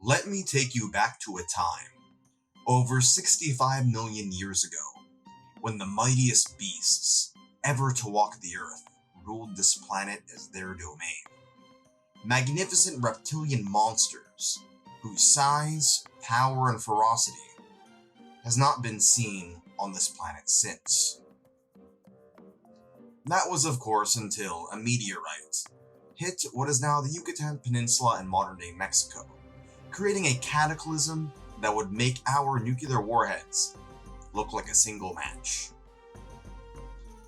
Let me take you back to a time, over 65 million years ago, when the mightiest beasts ever to walk the earth ruled this planet as their domain. Magnificent reptilian monsters whose size, power, and ferocity has not been seen on this planet since. That was, of course, until a meteorite hit what is now the Yucatan Peninsula in modern-day Mexico, creating a cataclysm that would make our nuclear warheads look like a single match.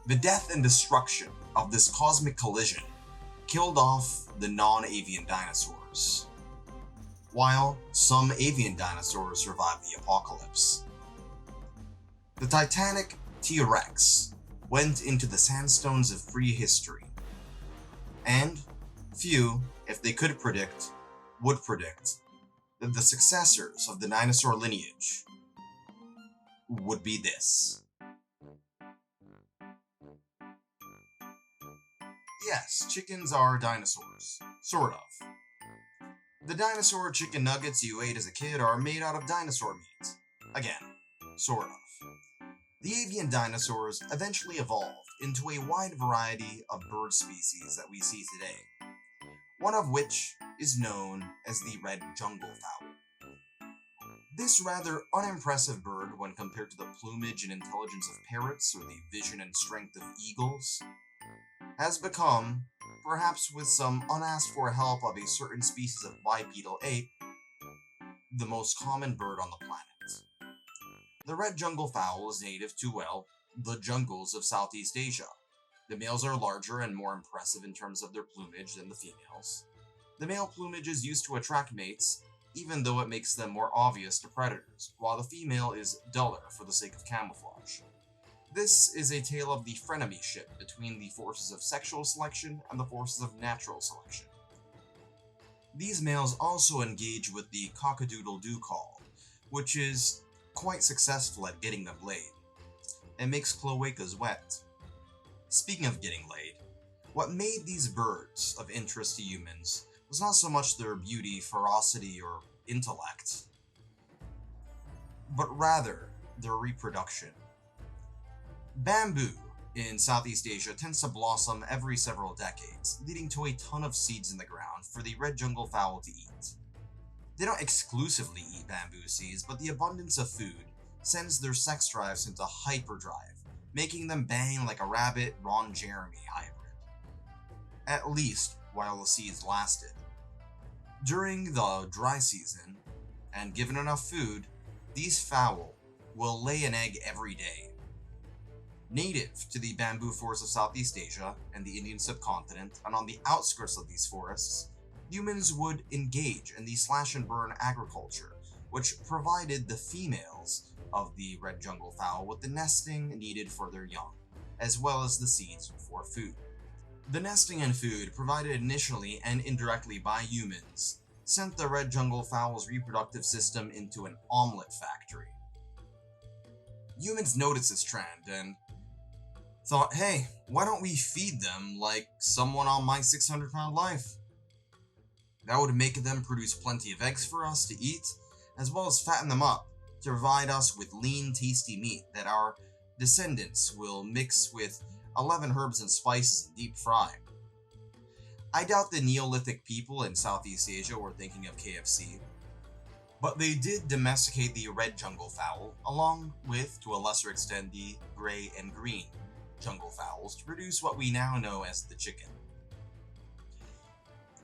The death and destruction of this cosmic collision killed off the non-avian dinosaurs, while some avian dinosaurs survived the apocalypse. The titanic T-Rex went into the sandstones of prehistory, and few, if they could predict, would predict that the successors of the dinosaur lineage would be this. Yes, chickens are dinosaurs. Sort of. The dinosaur chicken nuggets you ate as a kid are made out of dinosaur meat. Again, sort of. The avian dinosaurs eventually evolved into a wide variety of bird species that we see today, one of which is known as the Red Jungle Fowl. This rather unimpressive bird when compared to the plumage and intelligence of parrots or the vision and strength of eagles, has become, perhaps with some unasked for help of a certain species of bipedal ape, the most common bird on the planet. The red jungle fowl is native to, well, the jungles of Southeast Asia. The males are larger and more impressive in terms of their plumage than the females. The male plumage is used to attract mates, even though it makes them more obvious to predators, while the female is duller for the sake of camouflage. This is a tale of the frenemyship between the forces of sexual selection and the forces of natural selection. These males also engage with the cock-a-doodle-doo call, which is quite successful at getting them laid. It makes cloacas wet. Speaking of getting laid, what made these birds of interest to humans was not so much their beauty, ferocity, or intellect, but rather their reproduction. Bamboo in Southeast Asia tends to blossom every several decades, leading to a ton of seeds in the ground for the red jungle fowl to eat. They don't exclusively eat bamboo seeds, but the abundance of food sends their sex drives into hyperdrive, making them bang like a rabbit-Ron Jeremy hybrid. At least while the seeds lasted. During the dry season, and given enough food, these fowl will lay an egg every day. Native to the bamboo forests of Southeast Asia and the Indian subcontinent, and on the outskirts of these forests, humans would engage in the slash-and-burn agriculture, which provided the females of the red jungle fowl with the nesting needed for their young, as well as the seeds for food. The nesting and food provided initially and indirectly by humans sent the red jungle fowl's reproductive system into an omelet factory. Humans noticed this trend and thought, hey, why don't we feed them like someone on my 600-pound life? That would make them produce plenty of eggs for us to eat, as well as fatten them up to provide us with lean, tasty meat that our descendants will mix with 11 herbs and spices and deep fry. I doubt the Neolithic people in Southeast Asia were thinking of KFC, but they did domesticate the red jungle fowl, along with, to a lesser extent, the gray and green jungle fowls to produce what we now know as the chicken.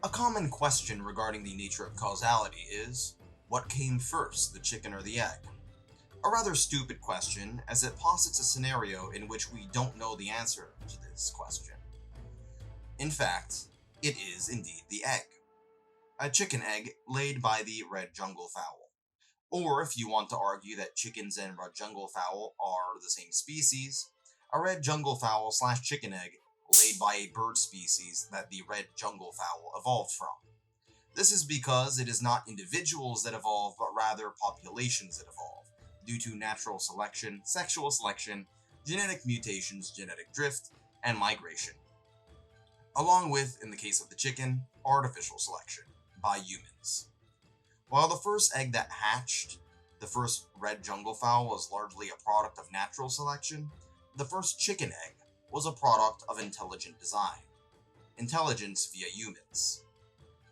A common question regarding the nature of causality is, what came first, the chicken or the egg? A rather stupid question, as it posits a scenario in which we don't know the answer to this question. In fact, it is indeed the egg. A chicken egg laid by the red jungle fowl. Or if you want to argue that chickens and red jungle fowl are the same species, a red jungle fowl / chicken egg laid by a bird species that the red jungle fowl evolved from. This is because it is not individuals that evolve, but rather populations that evolve, due to natural selection, sexual selection, genetic mutations, genetic drift, and migration. Along with, in the case of the chicken, artificial selection by humans. While the first egg that hatched, the first red jungle fowl, was largely a product of natural selection, the first chicken egg was a product of intelligent design, intelligence via humans.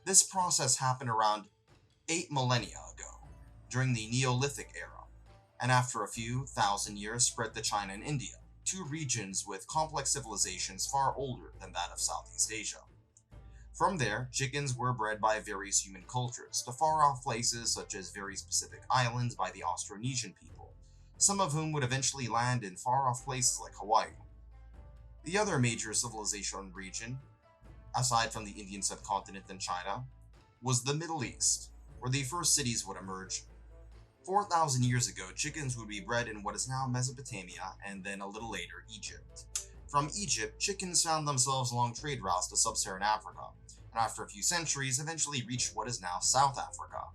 This process happened around 8 millennia ago, during the Neolithic era, and after a few thousand years spread to China and India, two regions with complex civilizations far older than that of Southeast Asia. From there, chickens were bred by various human cultures to far-off places such as very specific islands by the Austronesian people, some of whom would eventually land in far-off places like Hawaii. The other major civilization region, aside from the Indian subcontinent and China, was the Middle East, where the first cities would emerge. 4,000 years ago, chickens would be bred in what is now Mesopotamia and then a little later, Egypt. From Egypt, chickens found themselves along trade routes to sub-Saharan Africa, and after a few centuries eventually reached what is now South Africa.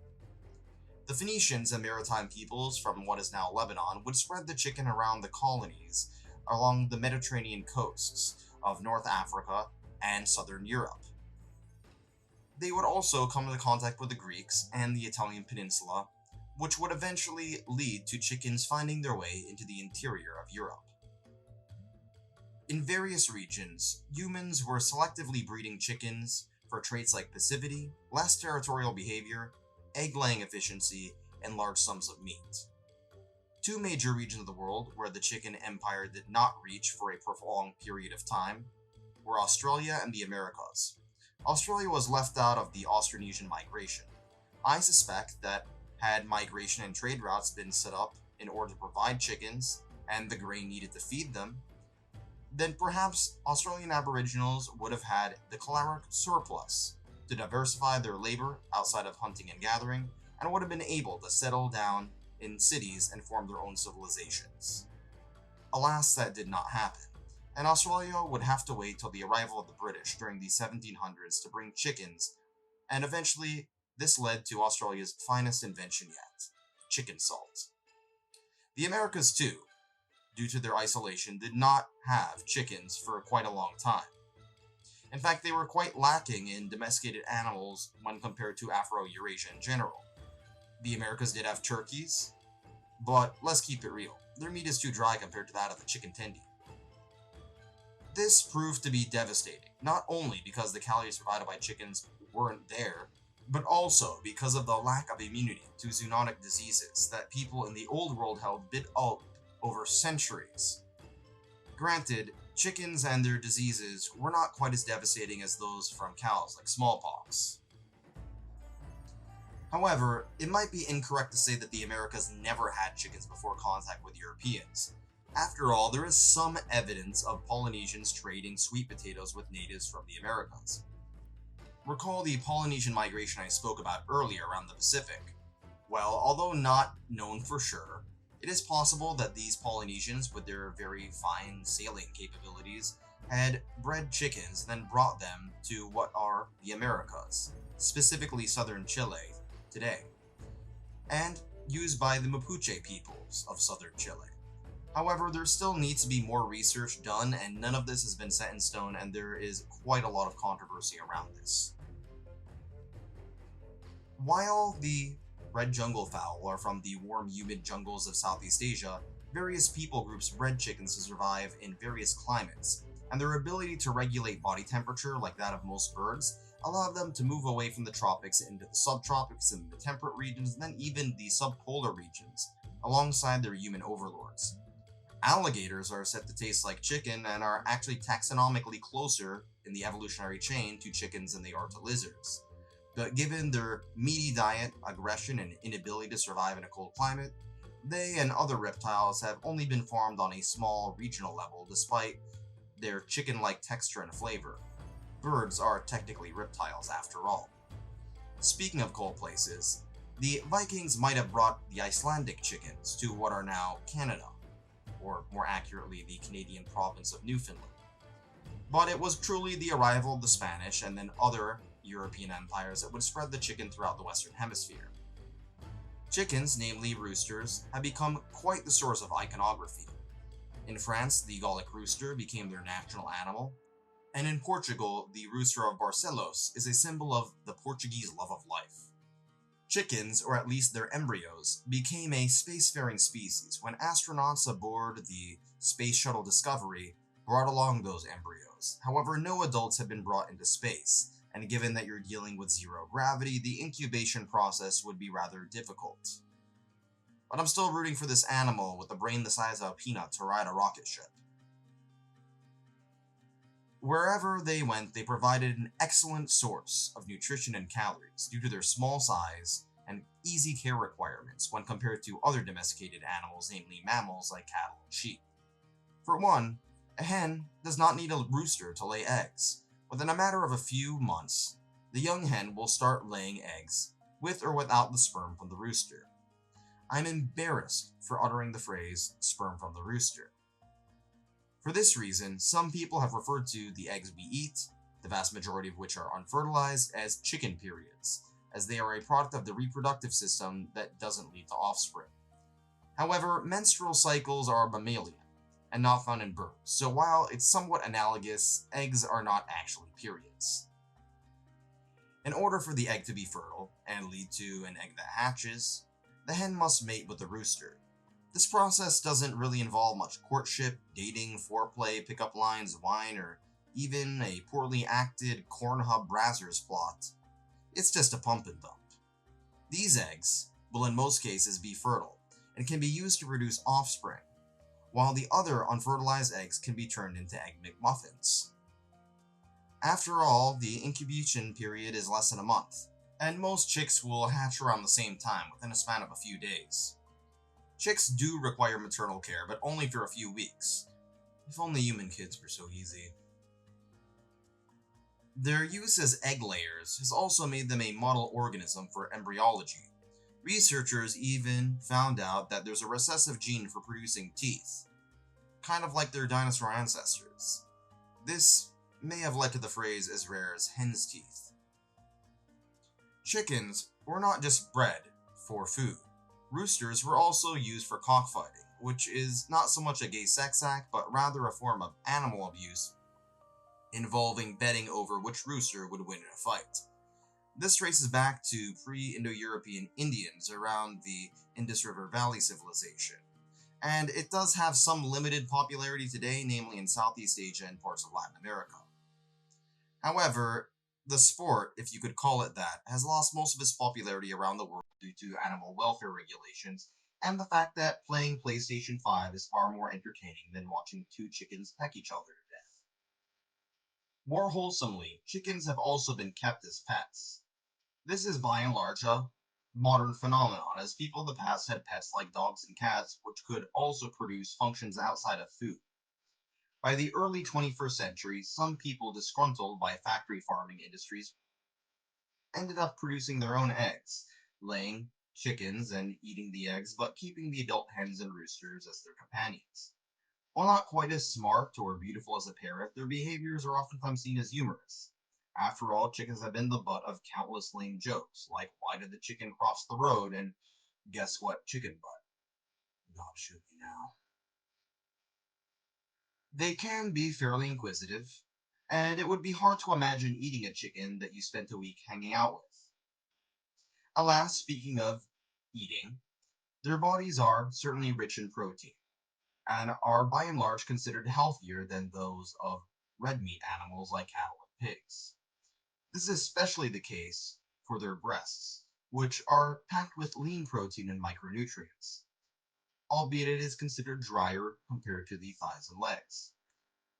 The Phoenicians and maritime peoples from what is now Lebanon would spread the chicken around the colonies along the Mediterranean coasts of North Africa and southern Europe. They would also come into contact with the Greeks and the Italian peninsula, which would eventually lead to chickens finding their way into the interior of Europe. In various regions, humans were selectively breeding chickens for traits like passivity, less territorial behavior, egg-laying efficiency, and large sums of meat. Two major regions of the world where the chicken empire did not reach for a prolonged period of time were Australia and the Americas. Australia was left out of the Austronesian migration. I suspect that had migration and trade routes been set up in order to provide chickens and the grain needed to feed them, then perhaps Australian Aboriginals would have had the caloric surplus to diversify their labor outside of hunting and gathering, and would have been able to settle down in cities and form their own civilizations. Alas, that did not happen, and Australia would have to wait till the arrival of the British during the 1700s to bring chickens, and eventually this led to Australia's finest invention yet, chicken salt. The Americas too, due to their isolation, did not have chickens for quite a long time. In fact, they were quite lacking in domesticated animals when compared to Afro-Eurasia in general. The Americas did have turkeys, but let's keep it real, their meat is too dry compared to that of a chicken tendy. This proved to be devastating, not only because the calories provided by chickens weren't there, but also because of the lack of immunity to zoonotic diseases that people in the old world held built up over centuries. Granted, chickens and their diseases were not quite as devastating as those from cows, like smallpox. However, it might be incorrect to say that the Americas never had chickens before contact with Europeans. After all, there is some evidence of Polynesians trading sweet potatoes with natives from the Americas. Recall the Polynesian migration I spoke about earlier around the Pacific. Well, although not known for sure, it is possible that these Polynesians, with their very fine sailing capabilities, had bred chickens and then brought them to what are the Americas, specifically southern Chile today, and used by the Mapuche peoples of southern Chile. However, there still needs to be more research done, and none of this has been set in stone, and there is quite a lot of controversy around this. While the Red Jungle Fowl are from the warm, humid jungles of Southeast Asia, various people groups bred chickens to survive in various climates, and their ability to regulate body temperature like that of most birds allowed them to move away from the tropics into the subtropics and the temperate regions, and then even the subpolar regions, alongside their human overlords. Alligators are said to taste like chicken and are actually taxonomically closer in the evolutionary chain to chickens than they are to lizards. But given their meaty diet, aggression, and inability to survive in a cold climate, they and other reptiles have only been farmed on a small regional level despite their chicken-like texture and flavor. Birds are technically reptiles after all. Speaking of cold places, the Vikings might have brought the Icelandic chickens to what are now Canada, or more accurately the Canadian province of Newfoundland. But it was truly the arrival of the Spanish and then other European empires that would spread the chicken throughout the Western Hemisphere. Chickens, namely roosters, have become quite the source of iconography. In France, the Gallic rooster became their national animal, and in Portugal, the rooster of Barcelos is a symbol of the Portuguese love of life. Chickens, or at least their embryos, became a spacefaring species when astronauts aboard the Space Shuttle Discovery brought along those embryos. However, no adults have been brought into space, and given that you're dealing with zero gravity, the incubation process would be rather difficult. But I'm still rooting for this animal with a brain the size of a peanut to ride a rocket ship. Wherever they went, they provided an excellent source of nutrition and calories due to their small size and easy care requirements when compared to other domesticated animals, namely mammals like cattle and sheep. For one, a hen does not need a rooster to lay eggs. Within a matter of a few months, the young hen will start laying eggs, with or without the sperm from the rooster. I'm embarrassed for uttering the phrase sperm from the rooster. For this reason, some people have referred to the eggs we eat, the vast majority of which are unfertilized, as chicken periods, as they are a product of the reproductive system that doesn't lead to offspring. However, menstrual cycles are mammalian and not found in birds, so while it's somewhat analogous, eggs are not actually periods. In order for the egg to be fertile and lead to an egg that hatches, the hen must mate with the rooster. This process doesn't really involve much courtship, dating, foreplay, pickup lines, wine, or even a poorly acted Cornhub Brazzers plot. It's just a pump and dump. These eggs will in most cases be fertile and can be used to produce offspring, while the other unfertilized eggs can be turned into Egg McMuffins. After all, the incubation period is less than a month, and most chicks will hatch around the same time within a span of a few days. Chicks do require maternal care, but only for a few weeks. If only human kids were so easy. Their use as egg layers has also made them a model organism for embryology. Researchers even found out that there's a recessive gene for producing teeth, kind of like their dinosaur ancestors. This may have led to the phrase as rare as hen's teeth. Chickens were not just bred for food. Roosters were also used for cockfighting, which is not so much a gay sex act, but rather a form of animal abuse involving betting over which rooster would win in a fight. This traces back to pre-Indo-European Indians around the Indus River Valley civilization, and it does have some limited popularity today, namely in Southeast Asia and parts of Latin America. However, the sport, if you could call it that, has lost most of its popularity around the world due to animal welfare regulations and the fact that playing PlayStation 5 is far more entertaining than watching two chickens peck each other to death. More wholesomely, chickens have also been kept as pets. This is by and large a modern phenomenon, as people in the past had pets like dogs and cats, which could also produce functions outside of food. By the early 21st century, some people disgruntled by factory farming industries ended up producing their own eggs, laying chickens and eating the eggs, but keeping the adult hens and roosters as their companions. While not quite as smart or beautiful as a parrot, their behaviors are oftentimes seen as humorous. After all, chickens have been the butt of countless lame jokes, like why did the chicken cross the road, and guess what chicken butt? God shoot me now. They can be fairly inquisitive, and it would be hard to imagine eating a chicken that you spent a week hanging out with. Alas, speaking of eating, their bodies are certainly rich in protein, and are by and large considered healthier than those of red meat animals like cattle and pigs. This is especially the case for their breasts, which are packed with lean protein and micronutrients, albeit it is considered drier compared to the thighs and legs.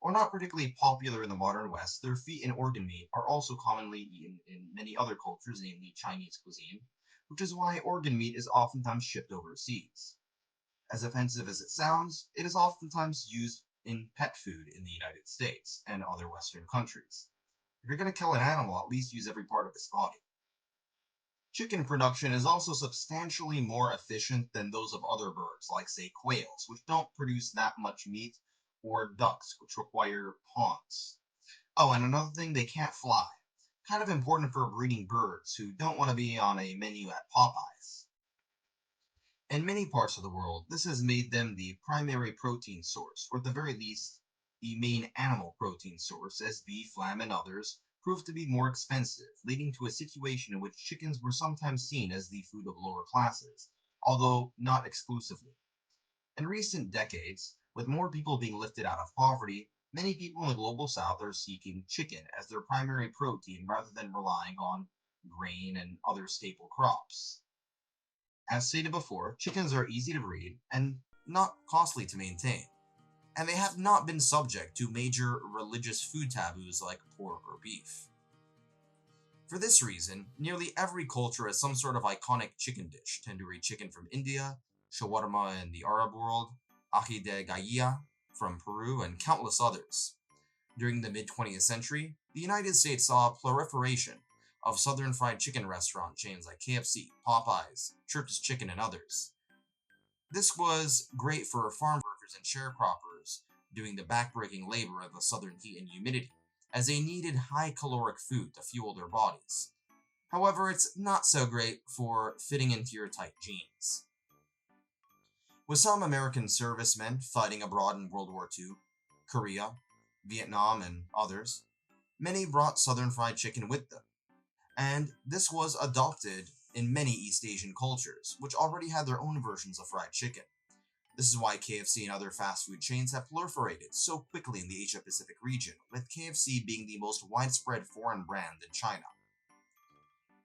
While not particularly popular in the modern West, their feet and organ meat are also commonly eaten in many other cultures, namely Chinese cuisine, which is why organ meat is oftentimes shipped overseas. As offensive as it sounds, it is oftentimes used in pet food in the United States and other Western countries. If you're going to kill an animal, at least use every part of its body. Chicken production is also substantially more efficient than those of other birds, like, say, quails, which don't produce that much meat, or ducks, which require ponds. Oh, and another thing, they can't fly. Kind of important for breeding birds who don't want to be on a menu at Popeyes. In many parts of the world, this has made them the primary protein source, or at the very least, the main animal protein source, as beef, lamb, and others proved to be more expensive, leading to a situation in which chickens were sometimes seen as the food of lower classes, although not exclusively. In recent decades, with more people being lifted out of poverty, many people in the global south are seeking chicken as their primary protein rather than relying on grain and other staple crops. As stated before, chickens are easy to breed and not costly to maintain, and they have not been subject to major religious food taboos like pork or beef. For this reason, nearly every culture has some sort of iconic chicken dish: tandoori chicken from India, shawarma in the Arab world, ají de gallina from Peru, and countless others. During the mid 20th century, the United States saw a proliferation of southern fried chicken restaurant chains like KFC, Popeyes, Church's Chicken, and others. This was great for farm workers and sharecroppers doing the backbreaking labor of the southern heat and humidity, as they needed high caloric food to fuel their bodies. However, it's not so great for fitting into your tight jeans. With some American servicemen fighting abroad in World War II, Korea, Vietnam, and others, many brought southern fried chicken with them, and this was adopted in many East Asian cultures, which already had their own versions of fried chicken. This is why KFC and other fast food chains have proliferated so quickly in the Asia Pacific region, with KFC being the most widespread foreign brand in China.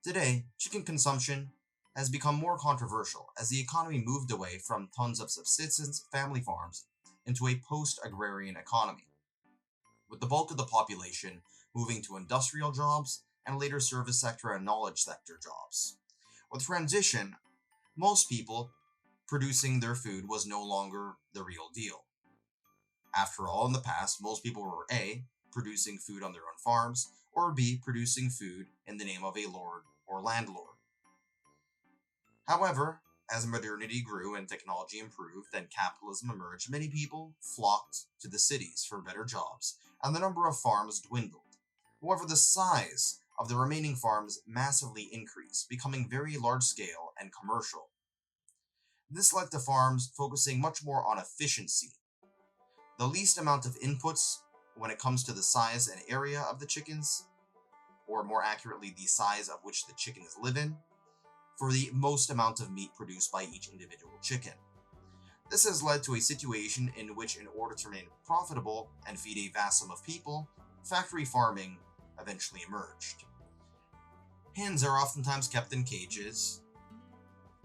Today, chicken consumption has become more controversial as the economy moved away from tons of subsistence family farms into a post-agrarian economy, with the bulk of the population moving to industrial jobs and later service sector and knowledge sector jobs. With transition, most people producing their food was no longer the real deal. After all, in the past, most people were A, producing food on their own farms, or B, producing food in the name of a lord or landlord. However, as modernity grew and technology improved and capitalism emerged, many people flocked to the cities for better jobs, and the number of farms dwindled. However, the size of the remaining farms massively increased, becoming very large scale and commercial. This led to farms focusing much more on efficiency, the least amount of inputs when it comes to the size and area of the chickens, or more accurately, the size of which the chickens live in, for the most amount of meat produced by each individual chicken. This has led to a situation in which, in order to remain profitable and feed a vast sum of people, factory farming eventually emerged. Hens are oftentimes kept in cages,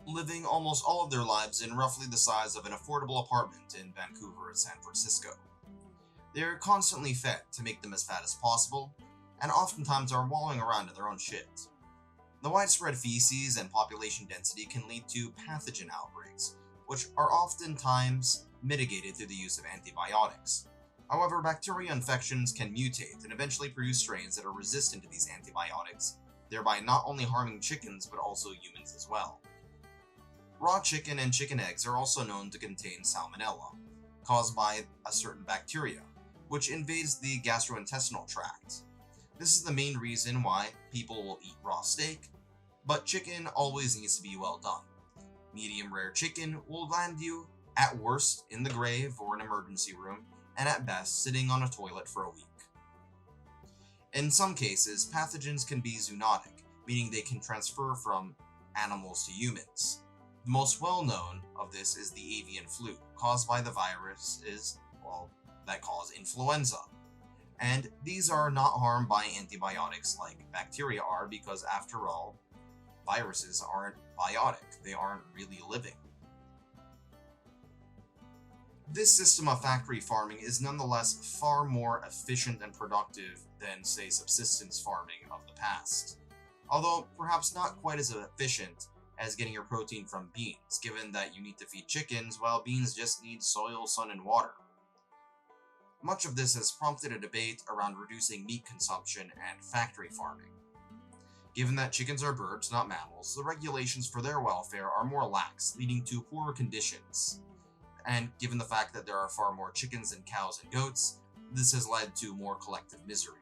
living almost all of their lives in roughly the size of an affordable apartment in Vancouver and San Francisco. They are constantly fed to make them as fat as possible, and oftentimes are wallowing around in their own shit. The widespread feces and population density can lead to pathogen outbreaks, which are oftentimes mitigated through the use of antibiotics. However, bacterial infections can mutate and eventually produce strains that are resistant to these antibiotics, thereby not only harming chickens but also humans as well. Raw chicken and chicken eggs are also known to contain salmonella, caused by a certain bacteria, which invades the gastrointestinal tract. This is the main reason why people will eat raw steak, but chicken always needs to be well done. Medium rare chicken will land you, at worst, in the grave or an emergency room, and at best, sitting on a toilet for a week. In some cases, pathogens can be zoonotic, meaning they can transfer from animals to humans. The most well-known of this is the avian flu, caused by the viruses, that cause influenza. And these are not harmed by antibiotics like bacteria are, because after all, viruses aren't biotic, they aren't really living. This system of factory farming is nonetheless far more efficient and productive than, say, subsistence farming of the past. Although perhaps not quite as efficient as getting your protein from beans, given that you need to feed chickens while beans just need soil, sun, and water. Much of this has prompted a debate around reducing meat consumption and factory farming. Given that chickens are birds, not mammals, the regulations for their welfare are more lax, leading to poorer conditions. And given the fact that there are far more chickens than cows and goats, this has led to more collective misery.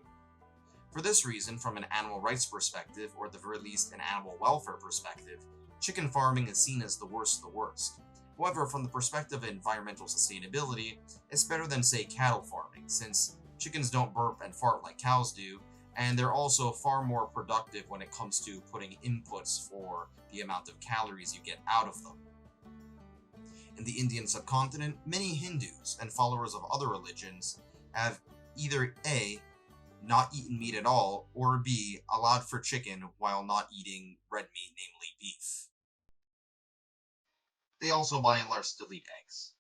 For this reason, from an animal rights perspective, or at the very least an animal welfare perspective, chicken farming is seen as the worst of the worst. However, from the perspective of environmental sustainability, it's better than, say, cattle farming, since chickens don't burp and fart like cows do, and they're also far more productive when it comes to putting inputs for the amount of calories you get out of them. In the Indian subcontinent, many Hindus and followers of other religions have either A, not eaten meat at all, or B, allowed for chicken while not eating red meat, namely beef. They also by and large still eat eggs.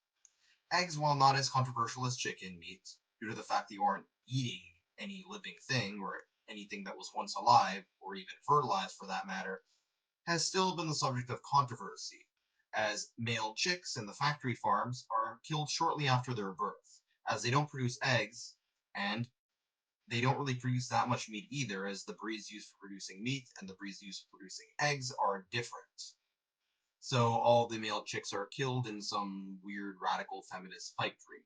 Eggs, while not as controversial as chicken meat, due to the fact that you aren't eating any living thing or anything that was once alive, or even fertilized for that matter, has still been the subject of controversy, as male chicks in the factory farms are killed shortly after their birth, as they don't produce eggs, and they don't really produce that much meat either, as the breeds used for producing meat and the breeds used for producing eggs are different. So all the male chicks are killed in some weird radical feminist pipe dream.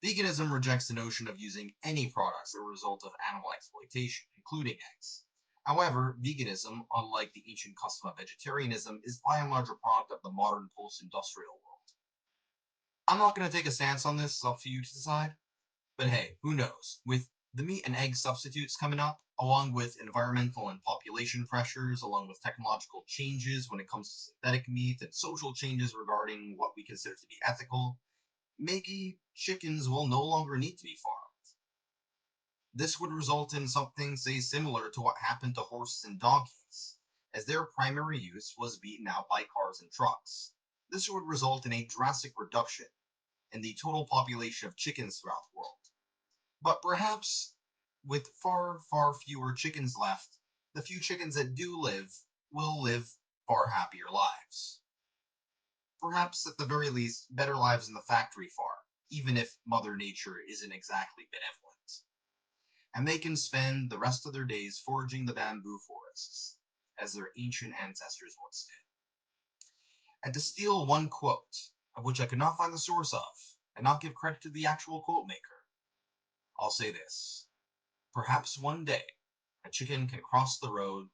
Veganism rejects the notion of using any products as a result of animal exploitation, including eggs. However, veganism, unlike the ancient custom of vegetarianism, is by and large a product of the modern post-industrial world. I'm not going to take a stance on this, it's up to you to decide. But hey, who knows? With the meat and egg substitutes coming up, along with environmental and population pressures, along with technological changes when it comes to synthetic meat, and social changes regarding what we consider to be ethical, maybe chickens will no longer need to be farmed. This would result in something, say, similar to what happened to horses and donkeys, as their primary use was beaten out by cars and trucks. This would result in a drastic reduction in the total population of chickens throughout the world. But perhaps with far, far fewer chickens left, the few chickens that do live will live far happier lives. Perhaps at the very least, better lives in the factory farm, even if Mother Nature isn't exactly benevolent. And they can spend the rest of their days foraging the bamboo forests, as their ancient ancestors once did. And to steal one quote, of which I could not find the source of, and not give credit to the actual quote maker, I'll say this. Perhaps one day, a chicken can cross the road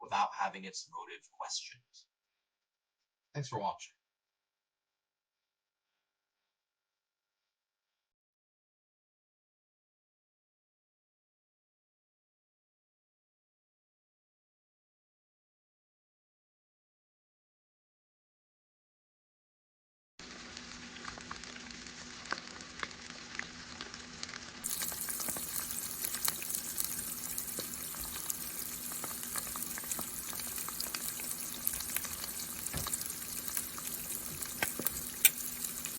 without having its motive questioned. Thanks for watching.